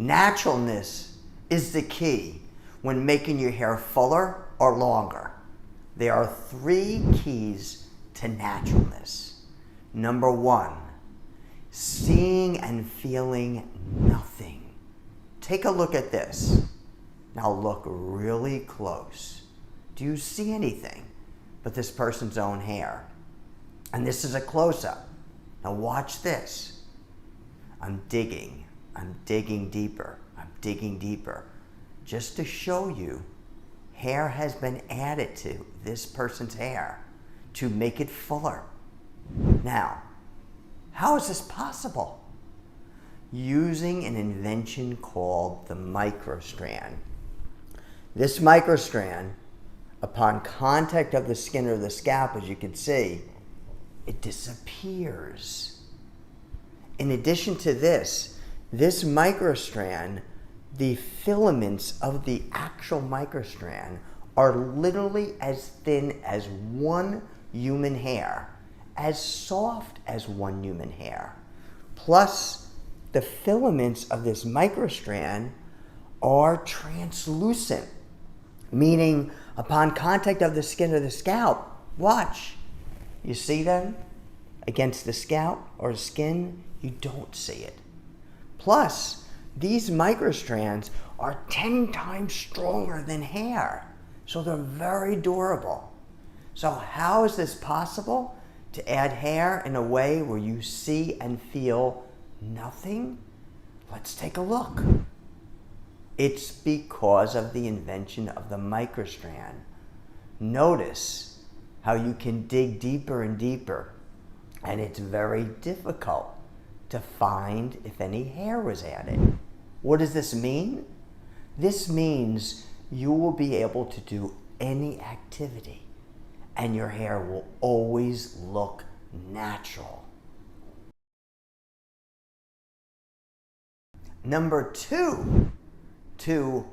Naturalness is the key when making your hair fuller or longer. There are 3 keys to naturalness. Number 1, seeing and feeling nothing. Take a look at this. Now look really close. Do you see anything but this person's own hair? And this is a close-up. Now watch this. I'm digging deeper, I'm digging deeper. Just to show you, hair has been added to this person's hair to make it fuller. Now, how is this possible? Using an invention called the microstrand. This microstrand, upon contact of the skin or the scalp, as you can see, it disappears. In addition to this microstrand, the filaments of the actual microstrand are literally as thin as one human hair, as soft as one human hair. Plus, the filaments of this microstrand are translucent, meaning upon contact of the skin or the scalp, watch, you see them against the scalp or skin, you don't see it. Plus, these microstrands are 10 times stronger than hair, so they're very durable. So how is this possible to add hair in a way where you see and feel nothing? Let's take a look. It's because of the invention of the microstrand. Notice how you can dig deeper and deeper, and it's very difficult to find if any hair was added. What does this mean? This means you will be able to do any activity and your hair will always look natural. Number 2, to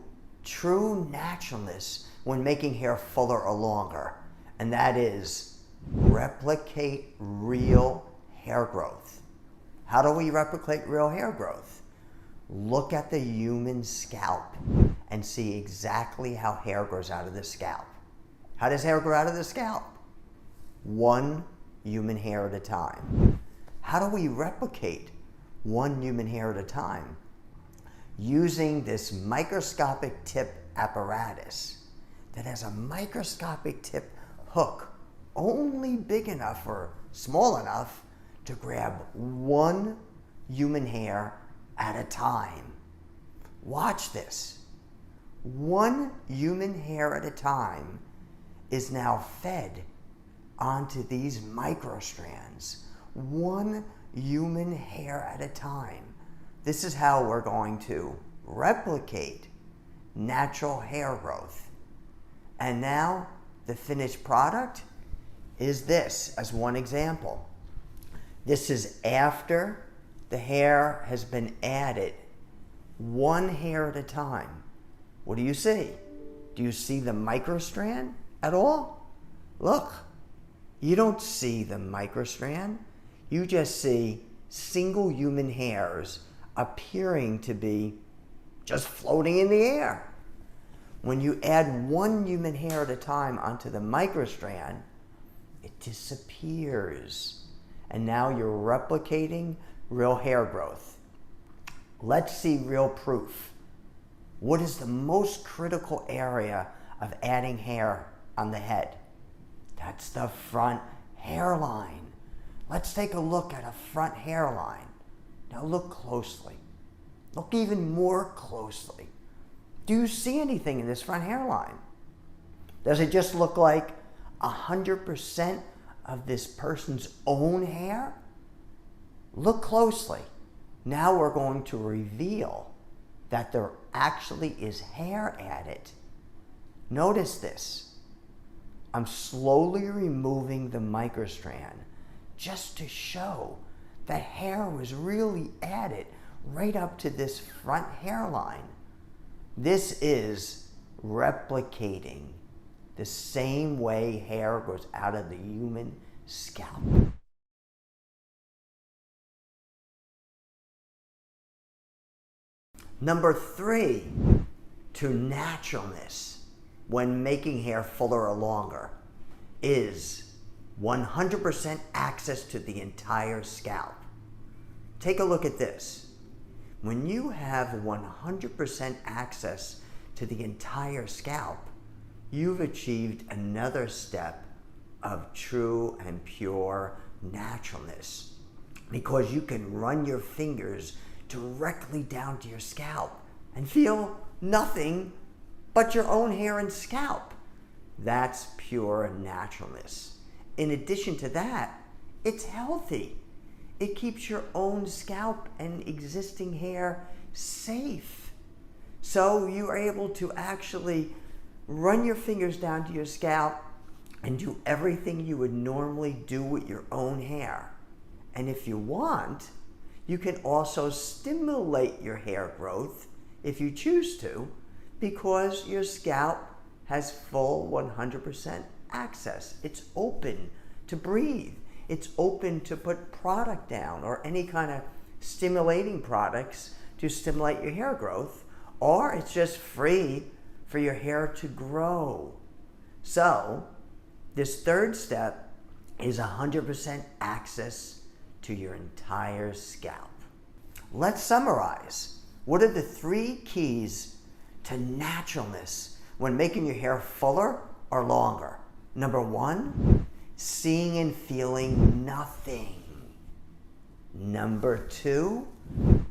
true naturalness when making hair fuller or longer, and that is replicate real hair growth. How do we replicate real hair growth? Look at the human scalp and see exactly how hair grows out of the scalp. How does hair grow out of the scalp? One human hair at a time. How do we replicate one human hair at a time? Using this microscopic tip apparatus that has a microscopic tip hook only big enough or small enough to grab one human hair at a time. Watch this. One human hair at a time is now fed onto these microstrands. One human hair at a time. This is how we're going to replicate natural hair growth. And now the finished product is this as one example. This is after the hair has been added, one hair at a time. What do you see? Do you see the microstrand at all? Look, you don't see the microstrand. You just see single human hairs appearing to be just floating in the air. When you add one human hair at a time onto the microstrand, it disappears. And now you're replicating real hair growth. Let's see real proof. What is the most critical area of adding hair on the head? That's the front hairline. Let's take a look at a front hairline. Now look closely. Look even more closely. Do you see anything in this front hairline? Does it just look like 100% of this person's own hair? Look closely. Now we're going to reveal that there actually is hair added. Notice this. I'm slowly removing the microstrand just to show that hair was really added right up to this front hairline. This is replicating the same way hair grows out of the human scalp. Number 3, to naturalness when making hair fuller or longer is 100% access to the entire scalp. Take a look at this. When you have 100% access to the entire scalp, you've achieved another step of true and pure naturalness, because you can run your fingers directly down to your scalp and feel nothing but your own hair and scalp. That's pure naturalness. In addition to that, it's healthy. It keeps your own scalp and existing hair safe. So you are able to actually run your fingers down to your scalp and do everything you would normally do with your own hair. And if you want, you can also stimulate your hair growth if you choose to, because your scalp has full 100% access. It's open to breathe. It's open to put product down or any kind of stimulating products to stimulate your hair growth, or it's just free for your hair to grow. So this third step is 100% access to your entire scalp. Let's summarize. What are the 3 keys to naturalness when making your hair fuller or longer? Number 1, seeing and feeling nothing. Number 2,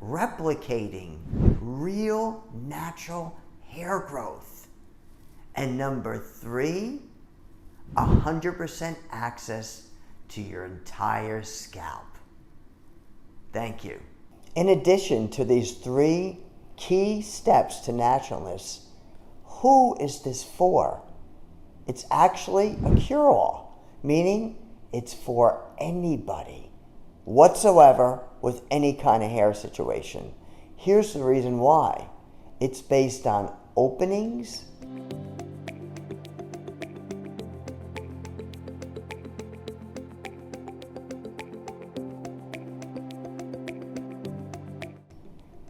replicating real natural hair growth. And number 3, 100% access to your entire scalp. Thank you. In addition to these 3 key steps to naturalness, who is this for? It's actually a cure-all, meaning it's for anybody whatsoever with any kind of hair situation. Here's the reason why. It's based on openings,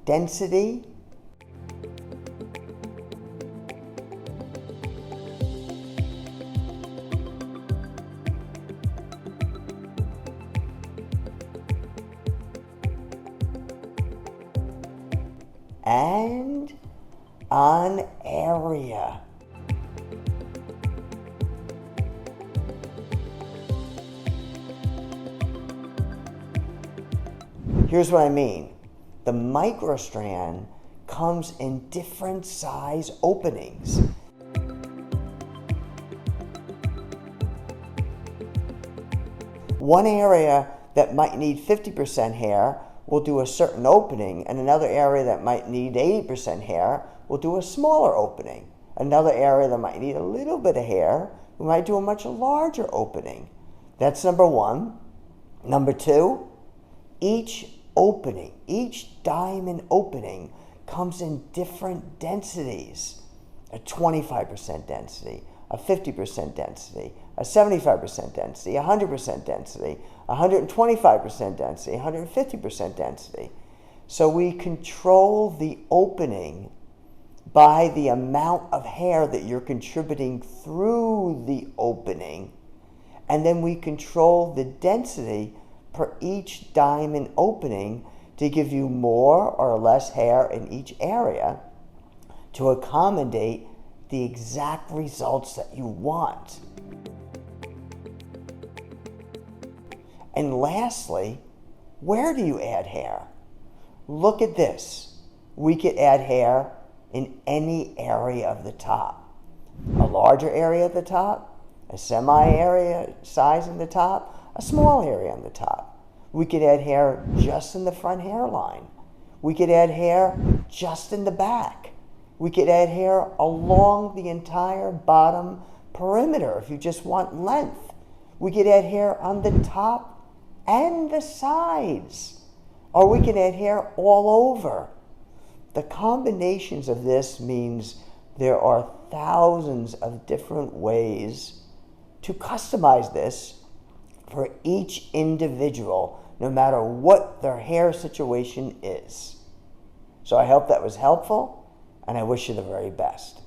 density, and on area. Here's what I mean. The microstrand comes in different size openings. One area that might need 50% hair will do a certain opening, and another area that might need 80% hair will do a smaller opening. Another area that might need a little bit of hair, we might do a much larger opening. That's number 1. Number 2, each opening, each diamond opening comes in different densities. A 25% density, a 50% density, a 75% density, 100% density, 125% density, 150% density. So we control the opening by the amount of hair that you're contributing through the opening, and then we control the density per each diamond opening to give you more or less hair in each area to accommodate the exact results that you want. And lastly, where do you add hair? Look at this. We could add hair in any area of the top. A larger area at the top, a semi-area size in the top, a small area on the top. We could add hair just in the front hairline. We could add hair just in the back. We could add hair along the entire bottom perimeter if you just want length. We could add hair on the top and the sides. Or we could add hair all over. The combinations of this means there are thousands of different ways to customize this for each individual, no matter what their hair situation is. So I hope that was helpful, and I wish you the very best.